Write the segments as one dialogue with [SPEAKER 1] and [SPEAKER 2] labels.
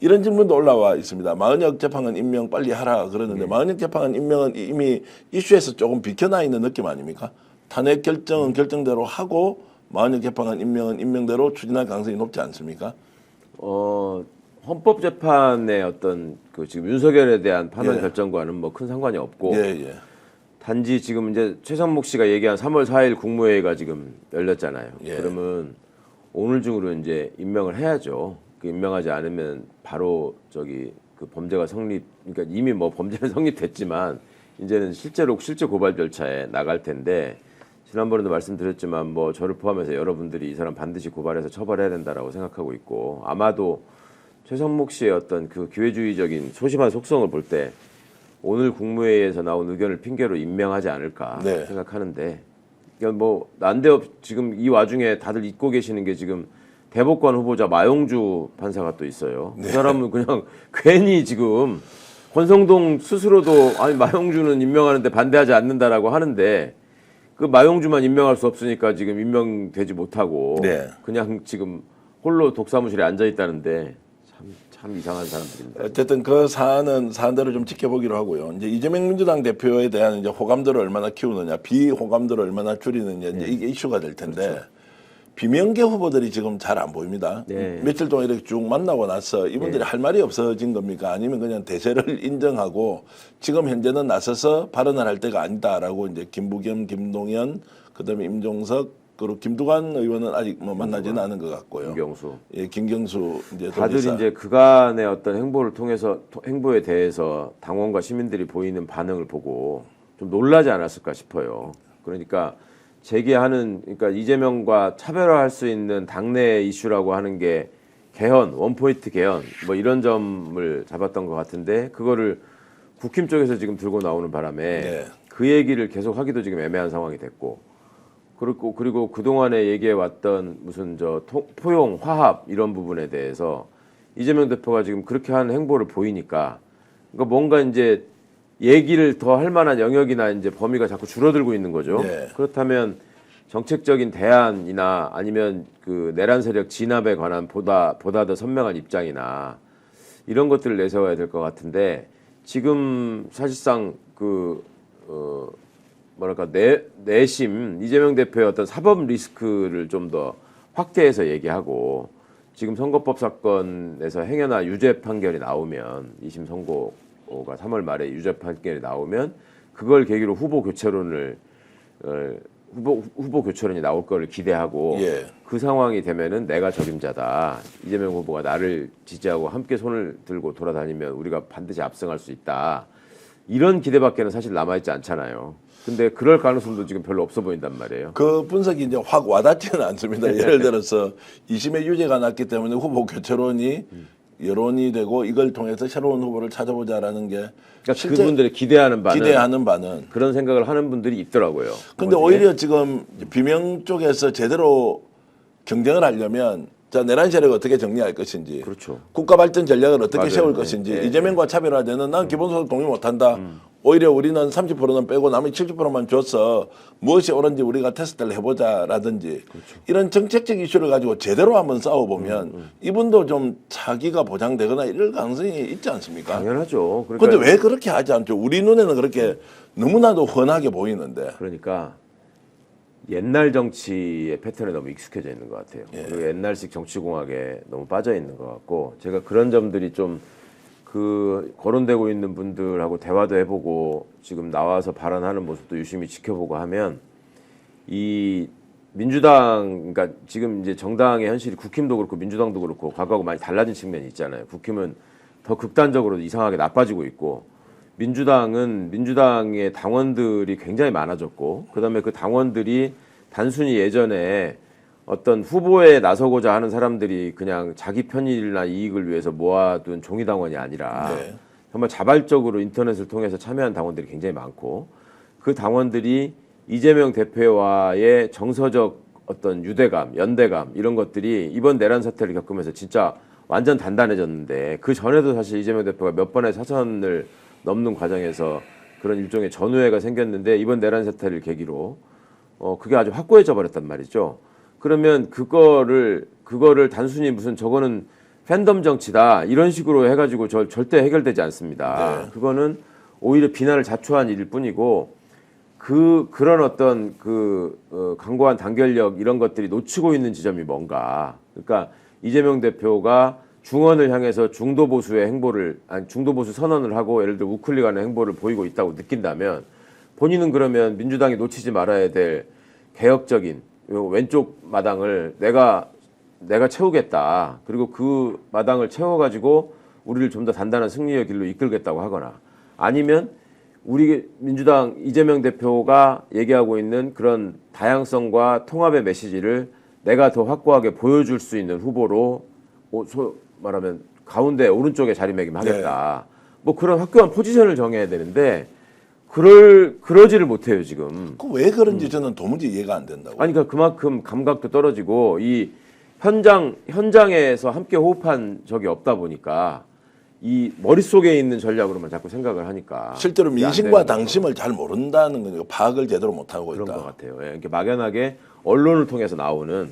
[SPEAKER 1] 이런 질문도 올라와 있습니다. 마은혁 재판관 임명 빨리 하라 그러는데 마은혁 재판관 임명은 이미 이슈에서 조금 비켜나 있는 느낌 아닙니까? 탄핵 결정은 결정대로 하고 마은혁 재판관 임명은 임명대로 추진할 가능성이 높지 않습니까?
[SPEAKER 2] 헌법재판의 어떤 그 지금 윤석열에 대한 판단
[SPEAKER 1] 예.
[SPEAKER 2] 결정과는 뭐 큰 상관이 없고
[SPEAKER 1] 예.
[SPEAKER 2] 단지 지금 이제 최상목 씨가 얘기한 3월 4일 국무회의가 지금 열렸잖아요.
[SPEAKER 1] 예.
[SPEAKER 2] 그러면 오늘 중으로 이제 임명을 해야죠. 그 임명하지 않으면 바로 저기 그 범죄가 그러니까 이미 뭐 범죄는 성립됐지만 이제는 실제 고발 절차에 나갈 텐데 지난번에도 말씀드렸지만 뭐 저를 포함해서 여러분들이 이 사람 반드시 고발해서 처벌해야 된다라고 생각하고 있고 아마도 최상목 씨의 어떤 그 기회주의적인 소심한 속성을 볼 때 오늘 국무회의에서 나온 의견을 핑계로 임명하지 않을까
[SPEAKER 1] 네.
[SPEAKER 2] 생각하는데 그러니까 뭐 난데없이 지금 이 와중에 다들 잊고 계시는 게 지금 대법관 후보자 마용주 판사가 또 있어요. 그 사람은 그냥 괜히 지금 권성동 스스로도 아니 마용주는 임명하는데 반대하지 않는다라고 하는데 그 마용주만 임명할 수 없으니까 지금 임명되지 못하고
[SPEAKER 1] 네.
[SPEAKER 2] 그냥 지금 홀로 독사무실에 앉아 있다는데 참 이상한 사람들입니다.
[SPEAKER 1] 어쨌든 그 사안대로 좀 지켜보기로 하고요. 이제 이재명 민주당 대표에 대한 이제 호감도를 얼마나 키우느냐, 비호감도를 얼마나 줄이느냐 이제 이게 이슈가 될 텐데
[SPEAKER 2] 그렇죠.
[SPEAKER 1] 비명계 후보들이 지금 잘 안 보입니다.
[SPEAKER 2] 네.
[SPEAKER 1] 며칠 동안 이렇게 쭉 만나고 나서 이분들이 할 말이 없어진 겁니까? 아니면 그냥 대세를 인정하고 지금 현재는 나서서 발언을 할 때가 아니다라고 이제 김부겸, 김동연, 그다음에 임종석 그리고 김두관 의원은 아직 뭐 만나지는 않은 것 같고요.
[SPEAKER 2] 김경수.
[SPEAKER 1] 예, 김경수 이제
[SPEAKER 2] 다들
[SPEAKER 1] 도지사.
[SPEAKER 2] 이제 그간의 어떤 행보에 대해서 당원과 시민들이 보이는 반응을 보고 좀 놀라지 않았을까 싶어요. 그러니까 그러니까 이재명과 차별화할 수 있는 당내 이슈라고 하는 게 개헌, 원포인트 개헌 뭐 이런 점을 잡았던 것 같은데 그거를 국힘 쪽에서 지금 들고 나오는 바람에
[SPEAKER 1] 네.
[SPEAKER 2] 그 얘기를 계속 하기도 지금 애매한 상황이 됐고 그리고 그동안에 얘기해 왔던 무슨 포용, 화합 이런 부분에 대해서 이재명 대표가 지금 그렇게 하는 행보를 보이니까 그러니까 뭔가 이제 얘기를 더 할 만한 영역이나 이제 범위가 자꾸 줄어들고 있는 거죠.
[SPEAKER 1] 네.
[SPEAKER 2] 그렇다면 정책적인 대안이나 아니면 그 내란 세력 진압에 관한 보다 더 선명한 입장이나 이런 것들을 내세워야 될 것 같은데 지금 사실상 내심 이재명 대표의 어떤 사법 리스크를 좀 더 확대해서 얘기하고 지금 선거법 사건에서 행여나 유죄 판결이 나오면 2심 선고가 3월 말에 유죄 판결이 나오면 그걸 계기로 후보 교체론이 나올 거를 기대하고
[SPEAKER 1] 예.
[SPEAKER 2] 그 상황이 되면은 내가 적임자다. 이재명 후보가 나를 지지하고 함께 손을 들고 돌아다니면 우리가 반드시 압승할 수 있다. 이런 기대밖에는 사실 남아있지 않잖아요. 근데 그럴 가능성도 지금 별로 없어 보인단 말이에요.
[SPEAKER 1] 그 분석이 이제 확 와닿지는 않습니다. 예를 들어서 2심의 유죄가 났기 때문에 후보 교체론이 여론이 되고 이걸 통해서 새로운 후보를 찾아보자라는 게
[SPEAKER 2] 그러니까
[SPEAKER 1] 실제
[SPEAKER 2] 그분들이 기대하는 바는
[SPEAKER 1] 그런
[SPEAKER 2] 생각을 하는 분들이 있더라고요.
[SPEAKER 1] 근데 오히려 지금 비명 쪽에서 제대로 경쟁을 하려면 자 내란 세력을 어떻게 정리할 것인지,
[SPEAKER 2] 그렇죠.
[SPEAKER 1] 국가 발전 전략을 어떻게
[SPEAKER 2] 맞아요.
[SPEAKER 1] 세울 것인지,
[SPEAKER 2] 네.
[SPEAKER 1] 이재명과 차별화되는 난 기본소득 동의 못한다. 오히려 우리는 30%는 빼고 나머지 70%만 줘서 무엇이 옳은지 우리가 테스트를 해보자라든지
[SPEAKER 2] 그렇죠.
[SPEAKER 1] 이런 정책적 이슈를 가지고 제대로 한번 싸워보면 이분도 좀 차기가 보장되거나 이럴 가능성이 있지 않습니까?
[SPEAKER 2] 당연하죠.
[SPEAKER 1] 그런데 왜 그렇게 하지 않죠? 우리 눈에는 그렇게 너무나도 훤하게 보이는데.
[SPEAKER 2] 그러니까 옛날 정치의 패턴에 너무 익숙해져 있는 것 같아요.
[SPEAKER 1] 예.
[SPEAKER 2] 그리고 옛날식 정치공학에 너무 빠져 있는 것 같고 제가 그런 점들이 좀 거론되고 있는 분들하고 대화도 해보고 지금 나와서 발언하는 모습도 유심히 지켜보고 하면 이 민주당 그러니까 지금 이제 정당의 현실이 국힘도 그렇고 민주당도 그렇고 과거하고 많이 달라진 측면이 있잖아요. 국힘은 더 극단적으로 이상하게 나빠지고 있고 민주당은 민주당의 당원들이 굉장히 많아졌고 그다음에 그 당원들이 단순히 예전에 어떤 후보에 나서고자 하는 사람들이 그냥 자기 편의나 이익을 위해서 모아둔 종이당원이 아니라
[SPEAKER 1] 네.
[SPEAKER 2] 정말 자발적으로 인터넷을 통해서 참여한 당원들이 굉장히 많고 그 당원들이 이재명 대표와의 정서적 어떤 유대감, 연대감 이런 것들이 이번 내란 사태를 겪으면서 진짜 완전 단단해졌는데 그 전에도 사실 이재명 대표가 몇 번의 사선을 넘는 과정에서 그런 일종의 전우회가 생겼는데 이번 내란 사태를 계기로 그게 아주 확고해져 버렸단 말이죠. 그러면 그거를 단순히 무슨 저거는 팬덤 정치다 이런 식으로 해가지고 절대 해결되지 않습니다.
[SPEAKER 1] 네.
[SPEAKER 2] 그거는 오히려 비난을 자초한 일일 뿐이고 그런 어떤 강고한 단결력 이런 것들이 놓치고 있는 지점이 뭔가. 그러니까 이재명 대표가 중원을 향해서 중도 보수의 행보를 중도 보수 선언을 하고 예를 들어 우클릭하는 행보를 보이고 있다고 느낀다면 본인은 그러면 민주당이 놓치지 말아야 될 개혁적인 왼쪽 마당을 내가 채우겠다. 그리고 그 마당을 채워가지고 우리를 좀 더 단단한 승리의 길로 이끌겠다고 하거나 아니면 우리 민주당 이재명 대표가 얘기하고 있는 그런 다양성과 통합의 메시지를 내가 더 확고하게 보여줄 수 있는 후보로 말하면 가운데 오른쪽에 자리매김하겠다. 뭐 그런 확고한 포지션을 정해야 되는데 그러지를 못해요 지금.
[SPEAKER 1] 왜 그런지 저는 도무지 이해가 안 된다고.
[SPEAKER 2] 아니 그러니까 그만큼 감각도 떨어지고 이 현장에서 함께 호흡한 적이 없다 보니까 이 머릿속에 있는 전략으로만 자꾸 생각을 하니까
[SPEAKER 1] 실제로
[SPEAKER 2] 이게 안
[SPEAKER 1] 민심과
[SPEAKER 2] 되는
[SPEAKER 1] 당심을 잘 모른다는 거니까 파악을 제대로 못하고
[SPEAKER 2] 그런
[SPEAKER 1] 있다.
[SPEAKER 2] 것 같아요. 예, 이렇게 막연하게 언론을 통해서 나오는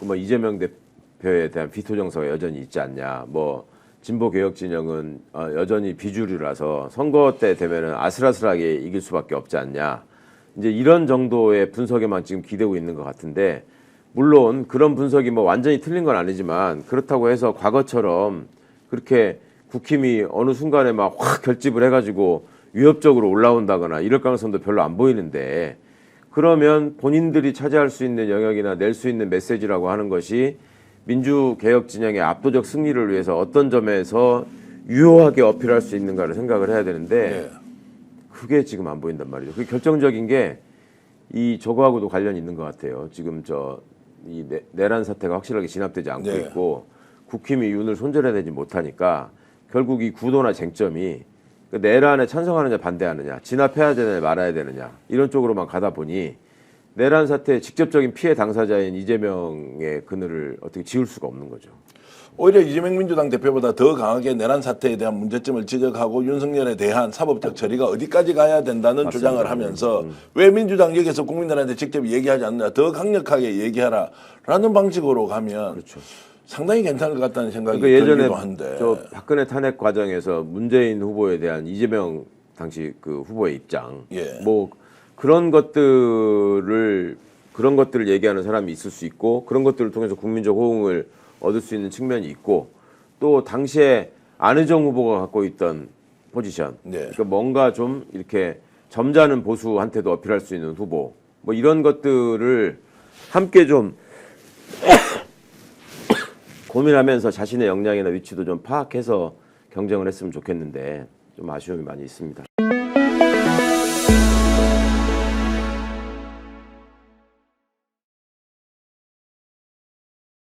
[SPEAKER 2] 뭐 이재명 대표에 대한 비토 정서가 여전히 있지 않냐. 뭐 진보 개혁 진영은 여전히 비주류라서 선거 때 되면은 아슬아슬하게 이길 수밖에 없지 않냐. 이제 이런 정도의 분석에만 지금 기대고 있는 것 같은데 물론 그런 분석이 뭐 완전히 틀린 건 아니지만 그렇다고 해서 과거처럼 그렇게 국힘이 어느 순간에 막 확 결집을 해가지고 위협적으로 올라온다거나 이럴 가능성도 별로 안 보이는데 그러면 본인들이 차지할 수 있는 영역이나 낼 수 있는 메시지라고 하는 것이 민주개혁 진영의 압도적 승리를 위해서 어떤 점에서 유효하게 어필할 수 있는가를 생각을 해야 되는데 그게 지금 안 보인단 말이죠. 그게 결정적인 게 이 저거하고도 관련이 있는 것 같아요. 지금 이 내란 사태가 확실하게 진압되지 않고 있고 국힘이 윤을 손절해내지 못하니까 결국 이 구도나 쟁점이 내란에 찬성하느냐 반대하느냐 진압해야 되느냐 말아야 되느냐 이런 쪽으로만 가다 보니 내란 사태의 직접적인 피해 당사자인 이재명의 그늘을 어떻게 지울 수가 없는 거죠.
[SPEAKER 1] 오히려 이재명 민주당 대표보다 더 강하게 내란 사태에 대한 문제점을 지적하고 윤석열에 대한 사법적 처리가 어디까지 가야 된다는
[SPEAKER 2] 맞습니다.
[SPEAKER 1] 주장을 하면서 왜 민주당 여기서 국민들한테 직접 얘기하지 않느냐 더 강력하게 얘기하라라는 방식으로 가면
[SPEAKER 2] 그렇죠.
[SPEAKER 1] 상당히 괜찮을 것 같다는 생각이
[SPEAKER 2] 그러니까 예전에
[SPEAKER 1] 들기도 한데
[SPEAKER 2] 박근혜 탄핵 과정에서 문재인 후보에 대한 이재명 당시 그 후보의 입장 뭐 그런 것들을 얘기하는 사람이 있을 수 있고 그런 것들을 통해서 국민적 호응을 얻을 수 있는 측면이 있고 또 당시에 안희정 후보가 갖고 있던 포지션 그러니까 뭔가 좀 이렇게 점잖은 보수한테도 어필할 수 있는 후보 뭐 이런 것들을 함께 좀 고민하면서 자신의 역량이나 위치도 좀 파악해서 경쟁을 했으면 좋겠는데 좀 아쉬움이 많이 있습니다.